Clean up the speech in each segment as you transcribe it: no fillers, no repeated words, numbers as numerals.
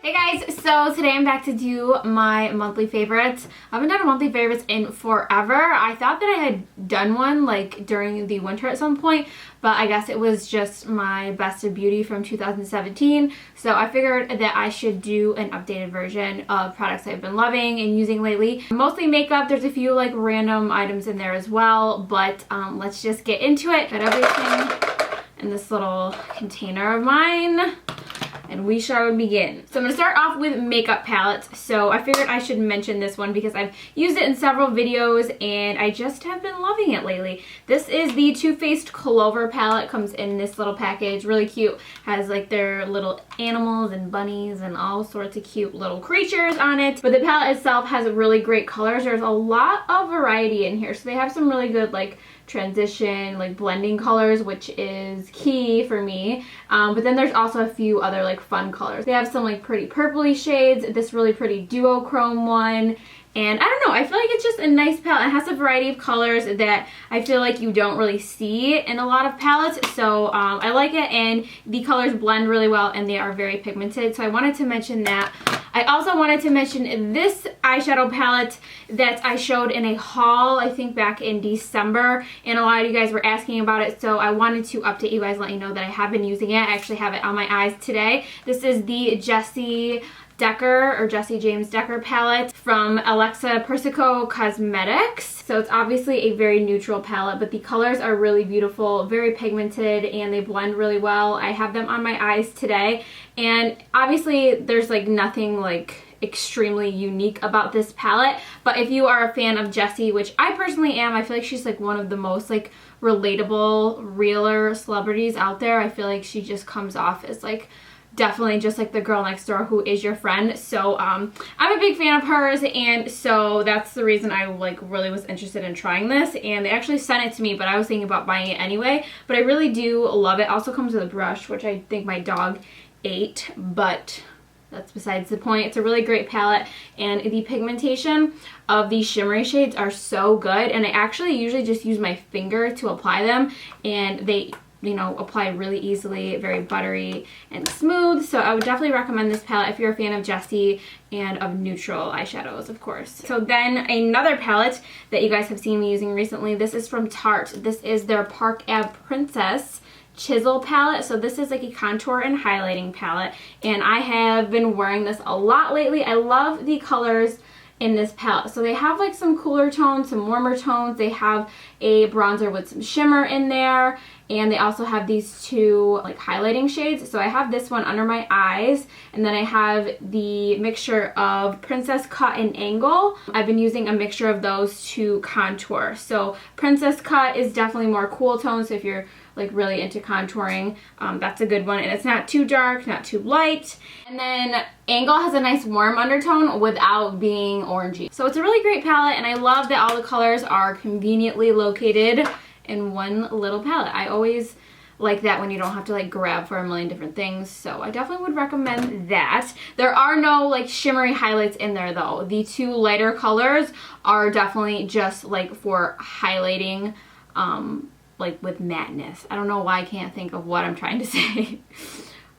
Hey guys, so today I'm back to do my monthly favorites. I haven't done a monthly favorites in forever. I thought that I had done one like during the winter at some point, but I guess it was just my best of beauty from 2017. So I figured that I should do an updated version of products I've been loving and using lately. Mostly makeup. There's a few like random items in there as well, but let's just get into it. Got everything in this little container of mine, and we shall begin. So I'm going to start off with makeup palettes. So I figured I should mention this one because I've used it in several videos and I just have been loving it lately. This is the Too Faced Clover palette. Comes in this little package, really cute. Has like their little animals and bunnies and all sorts of cute little creatures on it. But the palette itself has really great colors. There's a lot of variety in here. So they have some really good like transition, like blending colors, which is key for me. But then there's also a few other like fun colors. They have some like pretty purpley shades, this really pretty duochrome one, and I don't know, I feel like it's just a nice palette. It has a variety of colors that I feel like you don't really see in a lot of palettes, so I like it, and the colors blend really well and they are very pigmented, so I wanted to mention that. I also wanted to mention this eyeshadow palette that I showed in a haul, I think back in December, and a lot of you guys were asking about it, so I wanted to update you guys, let you know that I have been using it. I actually have it on my eyes today. This is the Jessie James Decker palette from Alexa Persico Cosmetics. So it's obviously a very neutral palette, but the colors are really beautiful, very pigmented, and they blend really well. I have them on my eyes today, and obviously there's like nothing like extremely unique about this palette, but if you are a fan of Jessie, which I personally am, I feel like she's like one of the most like relatable, realer celebrities out there. I feel like she just comes off as like definitely just like the girl next door who is your friend. So I'm a big fan of hers, and so that's the reason I like really was interested in trying this, and they actually sent it to me, but I was thinking about buying it anyway. But I really do love it. Also comes with a brush, which I think my dog ate, but that's besides the point. It's a really great palette, and the pigmentation of these shimmery shades are so good, and I actually usually just use my finger to apply them, and they, you know, apply really easily, very buttery and smooth. So I would definitely recommend this palette if you're a fan of Jessie and of neutral eyeshadows, of course. So then another palette that you guys have seen me using recently, this is from Tarte. This is their Park Ave Princess Chisel palette. So this is like a contour and highlighting palette, and I have been wearing this a lot lately. I love the colors in this palette. So they have like some cooler tones, some warmer tones. They have a bronzer with some shimmer in there, and they also have these two like highlighting shades. So I have this one under my eyes, and then I have the mixture of Princess Cut and Angle. I've been using a mixture of those to contour. So Princess Cut is definitely more cool tones, so if you're like really into contouring, that's a good one, and it's not too dark, not too light. And then Angle has a nice warm undertone without being orangey. So it's a really great palette, and I love that all the colors are conveniently located in one little palette. I always like that when you don't have to like grab for a million different things, so I definitely would recommend that. There are no like shimmery highlights in there though. The two lighter colors are definitely just like for highlighting, like with mattness. I don't know why I can't think of what I'm trying to say.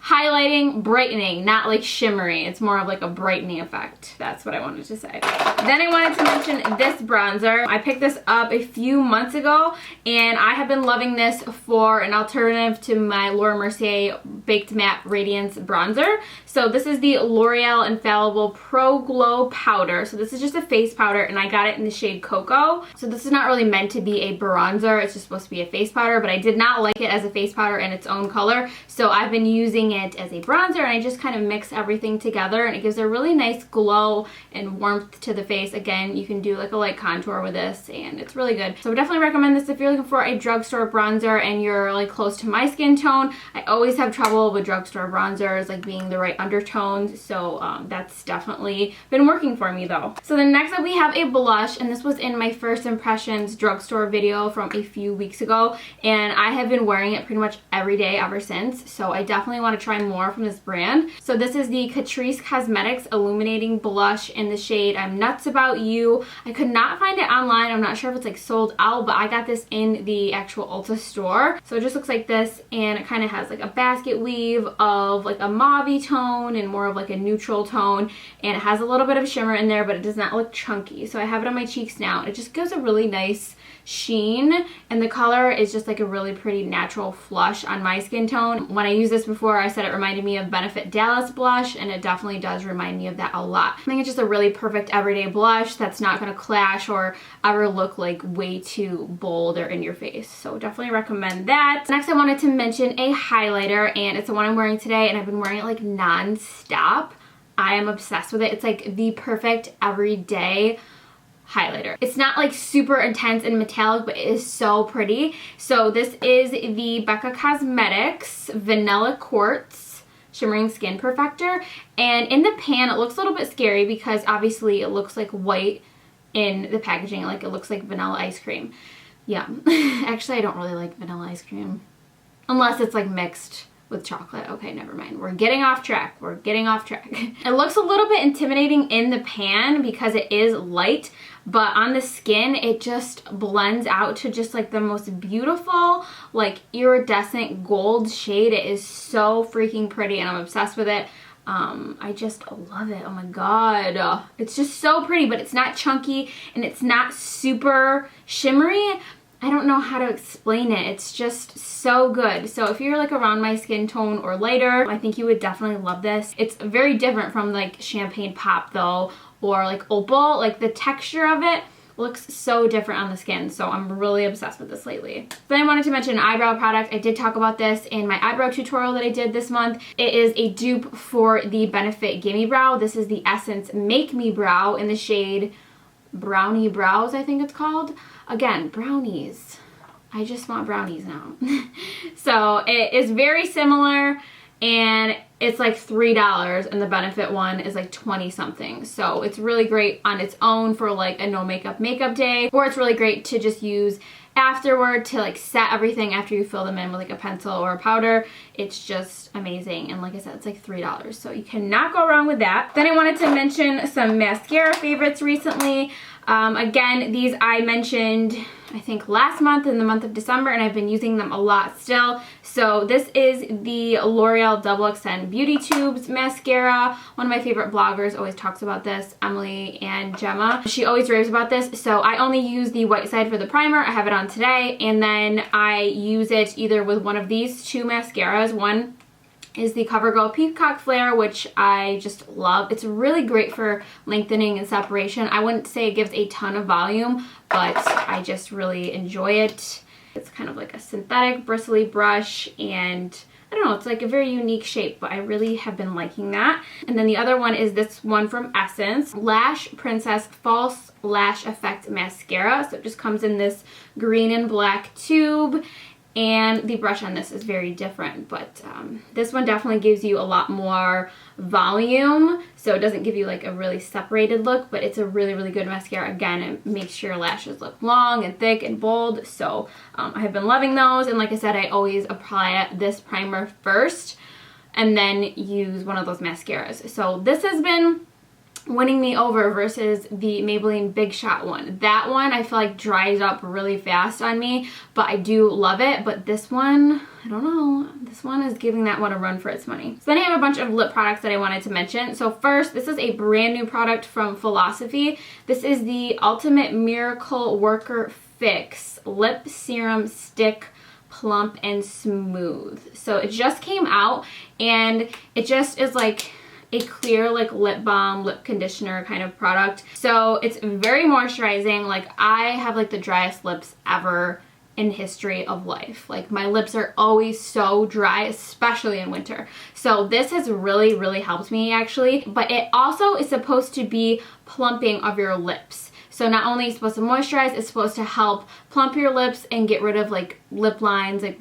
Highlighting, brightening, not like shimmery. It's more of like a brightening effect. That's what I wanted to say. Then I wanted to mention this bronzer. I picked this up a few months ago, and I have been loving this for an alternative to my Laura Mercier Baked Matte Radiance bronzer. So this is the L'Oreal Infallible Pro Glow Powder. So this is just a face powder, and I got it in the shade Cocoa. So this is not really meant to be a bronzer. It's just supposed to be a face powder, but I did not like it as a face powder in its own color. So I've been using it as a bronzer, and I just kind of mix everything together, and it gives a really nice glow and warmth to the face. Again, you can do like a light contour with this, and it's really good. So I definitely recommend this if you're looking for a drugstore bronzer and you're like close to my skin tone. I always have trouble with drugstore bronzers like being the right undertones, so that's definitely been working for me though. So then next up we have a blush, and this was in my first impressions drugstore video from a few weeks ago, and I have been wearing it pretty much every day ever since, so I definitely want to want to try more from this brand. So this is the CATRICE Cosmetics Illuminating Blush in the shade I'm Nuts About You. I could not find it online. I'm not sure if it's like sold out, but I got this in the actual Ulta store. So it just looks like this, and it kind of has like a basket weave of like a mauve tone and more of like a neutral tone, and it has a little bit of shimmer in there, but it does not look chunky. So I have it on my cheeks now, and it just gives a really nice sheen, and the color is just like a really pretty natural flush on my skin tone. When I used this before, I said it reminded me of Benefit Dallas blush, and it definitely does remind me of that a lot. I think it's just a really perfect everyday blush that's not going to clash or ever look like way too bold or in your face. So definitely recommend that. Next, I wanted to mention a highlighter, and it's the one I'm wearing today, and I've been wearing it like non-stop. I am obsessed with it. It's like the perfect everyday highlighter. It's not like super intense and metallic, but it is so pretty. So this is the Becca Cosmetics Vanilla Quartz Shimmering Skin Perfector, and in the pan it looks a little bit scary because obviously it looks like white in the packaging, like it looks like vanilla ice cream. Yeah. Actually, I don't really like vanilla ice cream unless it's like mixed with chocolate. Okay, never mind. We're getting off track. We're getting off track. It looks a little bit intimidating in the pan because it is light, but on the skin, it just blends out to just like the most beautiful, like iridescent gold shade. It is so freaking pretty, and I'm obsessed with it. I just love it. Oh my god. It's just so pretty, but it's not chunky and it's not super shimmery. I don't know how to explain it. It's just so good. So if you're like around my skin tone or lighter, I think you would definitely love this. It's very different from like Champagne Pop though, or like Opal. Like the texture of it looks so different on the skin. So I'm really obsessed with this lately. Then I wanted to mention an eyebrow product. I did talk about this in my eyebrow tutorial that I did this month. It is a dupe for the Benefit Gimme Brow. This is the Essence Make Me Brow in the shade Brownie Brows, I think it's called. Again, brownies. I just want brownies now. So it is very similar, and it's like $3, and the Benefit one is like 20 something. So it's really great on its own for like a no makeup day, or it's really great to just use afterward to like set everything after you fill them in with like a pencil or a powder. It's just amazing, and like I said, it's like $3, so you cannot go wrong with that. Then I wanted to mention some mascara favorites recently. Again, these I mentioned I think last month in the month of December, and I've been using them a lot still. So this is the L'Oreal Double Extend Beauty Tubes mascara. One of my favorite bloggers always talks about this, Emily and Gemma. She always raves about this. So I only use the white side for the primer. I have it on today, and then I use it either with one of these two mascaras. One is the CoverGirl Peacock Flare, which I just love. It's really great for lengthening and separation. I wouldn't say it gives a ton of volume, but I just really enjoy it. It's kind of like a synthetic bristly brush, and I don't know, it's like a very unique shape, but I really have been liking that. And then the other one is this one from Essence, Lash Princess False Lash Effect Mascara. So it just comes in this green and black tube, and the brush on this is very different, but this one definitely gives you a lot more volume, so it doesn't give you like a really separated look, but it's a really, really good mascara. Again, it makes your lashes look long and thick and bold, so I have been loving those. And like I said, I always apply this primer first and then use one of those mascaras. So this has been winning me over versus the Maybelline Big Shot one. That one I feel like dries up really fast on me, but I do love it. But this one, I don't know, this one is giving that one a run for its money. So then I have a bunch of lip products that I wanted to mention. So first, this is a brand new product from Philosophy. This is the Ultimate Miracle Worker Fix Lip Serum Stick Plump and Smooth. So it just came out, and it just is like a clear like lip balm, lip conditioner kind of product. So it's very moisturizing. Like I have like the driest lips ever in history of life. Like my lips are always so dry, especially in winter. So this has really, really helped me actually. But it also is supposed to be plumping of your lips. So not only is it supposed to moisturize, it's supposed to help plump your lips and get rid of like lip lines, like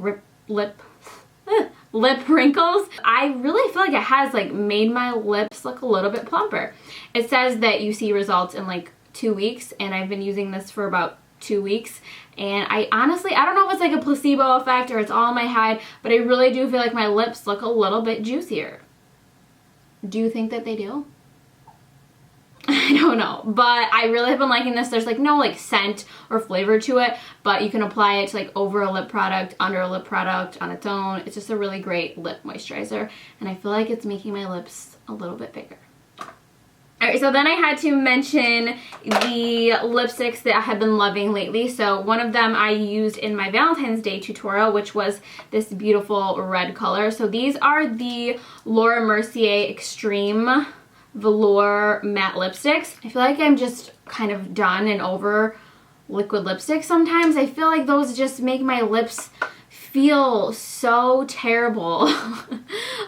lip wrinkles. I really feel like it has like made my lips look a little bit plumper. It says that you see results in like 2 weeks, and I've been using this for about 2 weeks, and I honestly, I don't know if it's like a placebo effect or it's all in my head, but I really do feel like my lips look a little bit juicier. Do you think that they do? I don't know, but I really have been liking this. There's like no like scent or flavor to it, but you can apply it to like over a lip product, under a lip product, on its own. It's just a really great lip moisturizer, and I feel like it's making my lips a little bit bigger. Alright, so then I had to mention the lipsticks that I have been loving lately. So one of them I used in my Valentine's Day tutorial, which was this beautiful red color. So these are the Laura Mercier Extreme Velour Matte Lipsticks. I feel like I'm just kind of done and over liquid lipsticks sometimes. I feel like those just make my lips feel so terrible.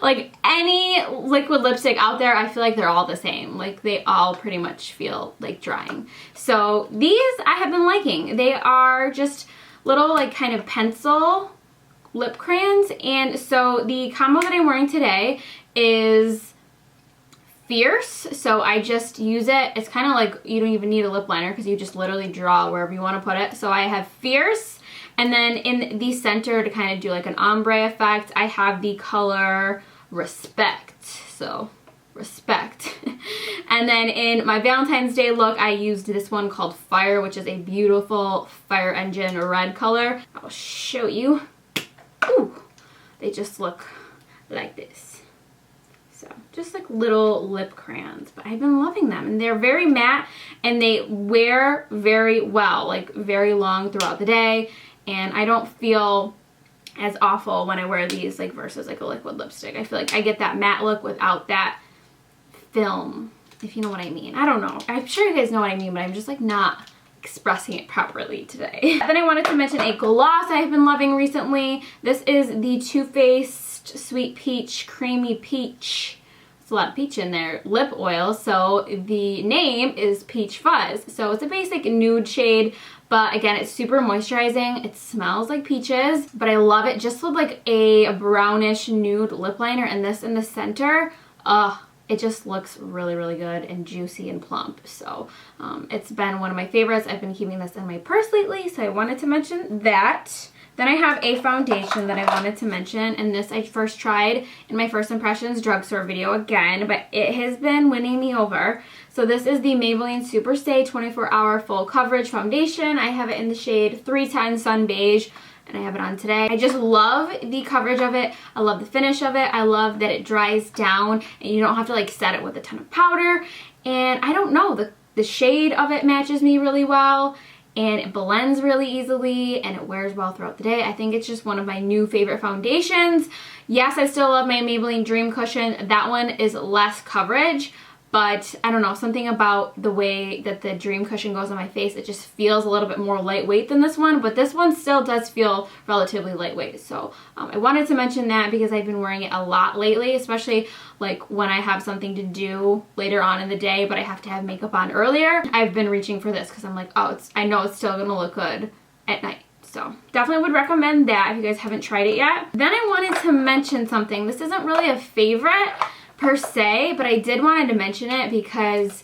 Like any liquid lipstick out there, I feel like they're all the same. Like they all pretty much feel like drying. So these I have been liking. They are just little like kind of pencil lip crayons, and so the combo that I'm wearing today is Fierce. So I just use it. It's kind of like you don't even need a lip liner because you just literally draw wherever you want to put it. So I have Fierce, and then in the center to kind of do like an ombre effect, I have the color Respect. So Respect. And then in my Valentine's Day look, I used this one called Fire, which is a beautiful fire engine red color. I'll show you. Ooh, they just look like this. So just like little lip crayons, but I've been loving them, and they're very matte and they wear very well, like very long throughout the day, and I don't feel as awful when I wear these like versus like a liquid lipstick. I feel like I get that matte look without that film, if you know what I mean. I don't know. I'm sure you guys know what I mean, but I'm just like not expressing it properly today. Then I wanted to mention a gloss I've been loving recently. This is the Too Faced Sweet Peach Creamy Peach. There's a lot of peach in there. Lip oil. So the name is Peach Fuzz. So it's a basic nude shade, but again, it's super moisturizing. It smells like peaches, but I love it just with like a brownish nude lip liner, and this in the center. It just looks really, really good and juicy and plump. So it's been one of my favorites. I've been keeping this in my purse lately, so I wanted to mention that. Then I have a foundation that I wanted to mention, and this I first tried in my First Impressions drugstore video again, but it has been winning me over. So this is the Maybelline Superstay 24-Hour Full Coverage Foundation. I have it in the shade 310 Sun Beige, and I have it on today. I just love the coverage of it. I love the finish of it. I love that it dries down and you don't have to like set it with a ton of powder. And I don't know, the shade of it matches me really well, and it blends really easily, and it wears well throughout the day. I think it's just one of my new favorite foundations. Yes, I still love my Maybelline Dream Cushion. That one is less coverage, but I don't know, something about the way that the Dream Cushion goes on my face, it just feels a little bit more lightweight than this one, but this one still does feel relatively lightweight. So I wanted to mention that because I've been wearing it a lot lately, especially like when I have something to do later on in the day, but I have to have makeup on earlier. I've been reaching for this because I'm like, oh, I know it's still gonna look good at night. So definitely would recommend that if you guys haven't tried it yet. Then I wanted to mention something. This isn't really a favorite per se, but I did wanted to mention it because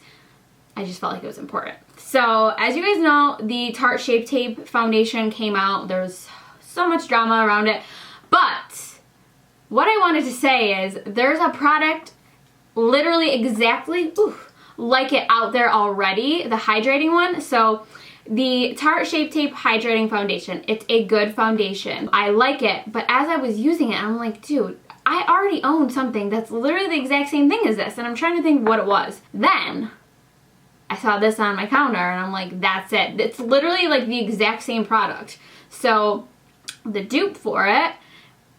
I just felt like it was important. So as you guys know, the Tarte Shape Tape foundation came out. There's so much drama around it, but what I wanted to say is there's a product literally exactly like it out there already, the hydrating one. So the Tarte Shape Tape Hydrating Foundation, it's a good foundation. I like it, but as I was using it, I'm like, dude, I already own something that's literally the exact same thing as this, and I'm trying to think what it was. Then I saw this on my counter, and I'm like, that's it. It's literally like the exact same product. So the dupe for it,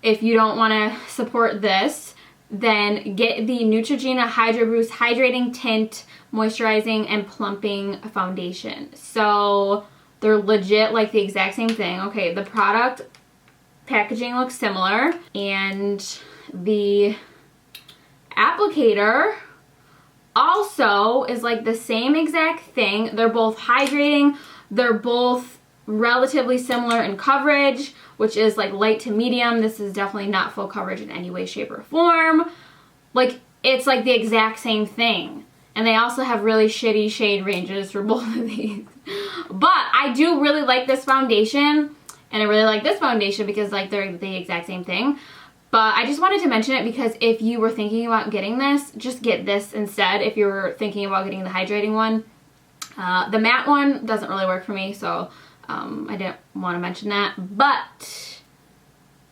if you don't want to support this, then get the Neutrogena Hydro Boost Hydrating Tint Moisturizing and Plumping Foundation. So they're legit like the exact same thing. Okay, the product packaging looks similar, and the applicator also is like the same exact thing. They're both hydrating. They're both relatively similar in coverage, which is like light to medium. This is definitely not full coverage in any way, shape, or form. Like, it's like the exact same thing. And they also have really shitty shade ranges for both of these. But I do really like this foundation, and I really like this foundation because like they're the exact same thing. But I just wanted to mention it because if you were thinking about getting this, just get this instead if you were thinking about getting the hydrating one. The matte one doesn't really work for me, so I didn't want to mention that. But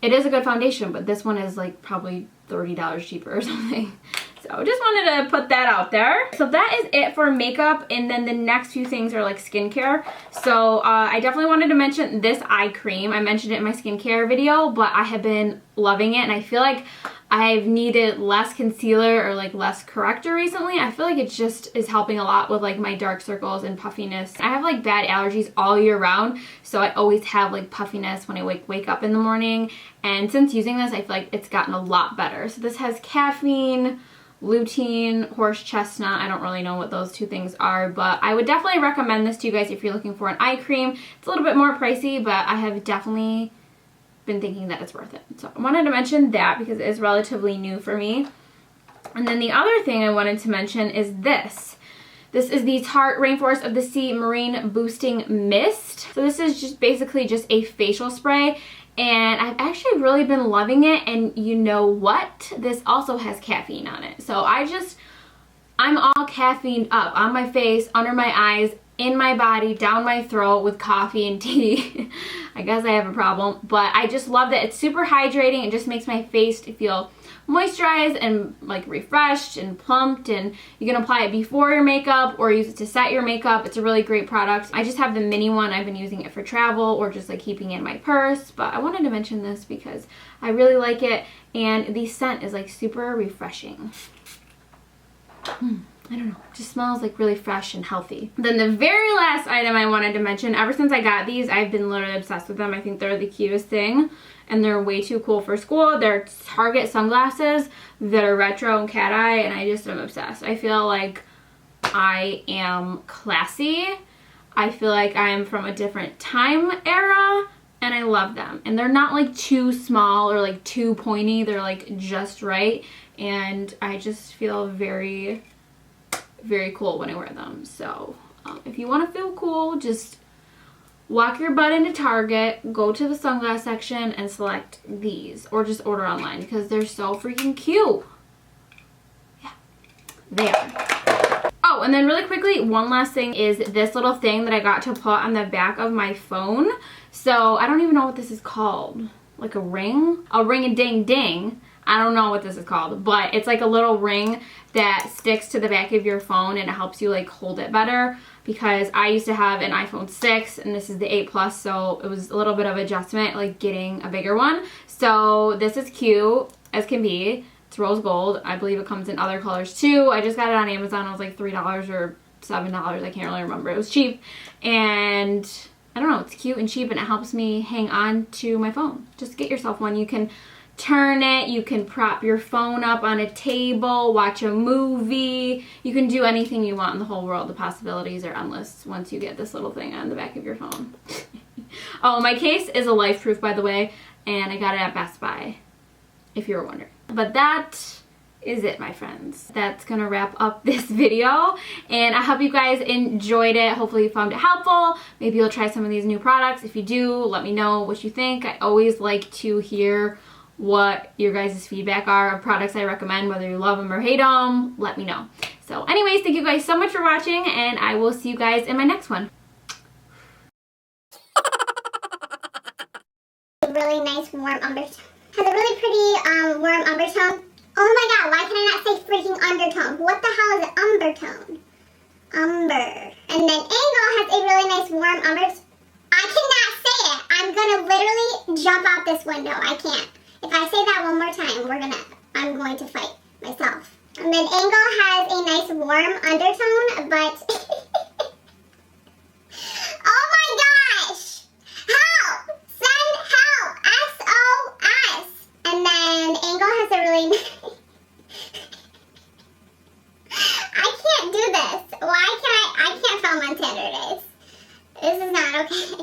it is a good foundation, but this one is like probably $30 cheaper or something. So just wanted to put that out there. So that is it for makeup, and then the next few things are like skincare. So I definitely wanted to mention this eye cream. I mentioned it in my skincare video, but I have been loving it, and I feel like I've needed less concealer or like less corrector recently. I feel like it just is helping a lot with like my dark circles and puffiness. I have like bad allergies all year round, so I always have like puffiness when I wake up in the morning. And since using this, I feel like it's gotten a lot better. So this has caffeine, lutein, horse chestnut. I don't really know what those two things are, but I would definitely recommend this to you guys if you're looking for an eye cream. It's a little bit more pricey, but I have definitely been thinking that it's worth it. So I wanted to mention that because it is relatively new for me. And then the other thing I wanted to mention is this. This is the Tarte Rainforest of the Sea Marine Boosting Mist. So this is just basically just a facial spray, and I've actually really been loving it. And you know what? This also has caffeine on it. So I'm all caffeined up on my face, under my eyes, in my body, down my throat with coffee and tea. I guess I have a problem, but I just love that it's super hydrating. It just makes my face feel moisturized and like refreshed and plumped, and you can apply it before your makeup or use it to set your makeup. It's a really great product. I just have the mini one. I've been using it for travel or just like keeping it in my purse, but I wanted to mention this because I really like it, and the scent is like super refreshing. I don't know, it just smells like really fresh and healthy. Then the very last item I wanted to mention, ever since I got these, I've been literally obsessed with them. I think they're the cutest thing, and they're way too cool for school. They're Target sunglasses that are retro and cat eye, and I just am obsessed. I feel like I am classy. I feel like I am from a different time era, and I love them. And they're not like too small or like too pointy. They're like just right, and I just feel very cool when I wear them. So if you want to feel cool, just walk your butt into Target, go to the sunglass section, and select these, or just order online because they're so freaking cute. Yeah, they are. Oh, and then really quickly, one last thing is this little thing that I got to put on the back of my phone. So I don't even know what this is called. Like a ring-a-ding-ding. I don't know what this is called, but it's like a little ring that sticks to the back of your phone, and it helps you like hold it better, because I used to have an iPhone 6 and this is the 8 Plus, so it was a little bit of adjustment like getting a bigger one. So this is cute as can be. It's rose gold. I believe it comes in other colors too. I just got it on Amazon. It was like $3 or $7. I can't really remember. It was cheap, and I don't know, it's cute and cheap, and it helps me hang on to my phone. Just get yourself one. You can turn it, you can prop your phone up on a table, watch a movie, you can do anything you want in the whole world. The possibilities are endless once you get this little thing on the back of your phone. Oh, my case is a Life Proof, by the way, and I got it at Best Buy, if you were wondering. But that is it, my friends. That's gonna wrap up this video, and I hope you guys enjoyed it. Hopefully you found it helpful. Maybe you'll try some of these new products. If you do, let me know what you think. I always like to hear what your guys' feedback are of products I recommend, whether you love them or hate them. Let me know. So anyways, thank you guys so much for watching, and I will see you guys in my next one. Really nice warm undertone. Has a really pretty warm undertone. Oh my god, why can I not say freaking undertone? What the hell is an undertone? Umber. And then Angle has a really nice warm undertone. I cannot say it. I'm gonna literally jump out this window. I can't. If I say that one more time, I'm going to fight myself. And then Angle has a nice warm undertone, but oh my gosh! Help! Send help! SOS! And then Angle has a really I can't do this. Why can't I can't film on Tinder days. This is not okay.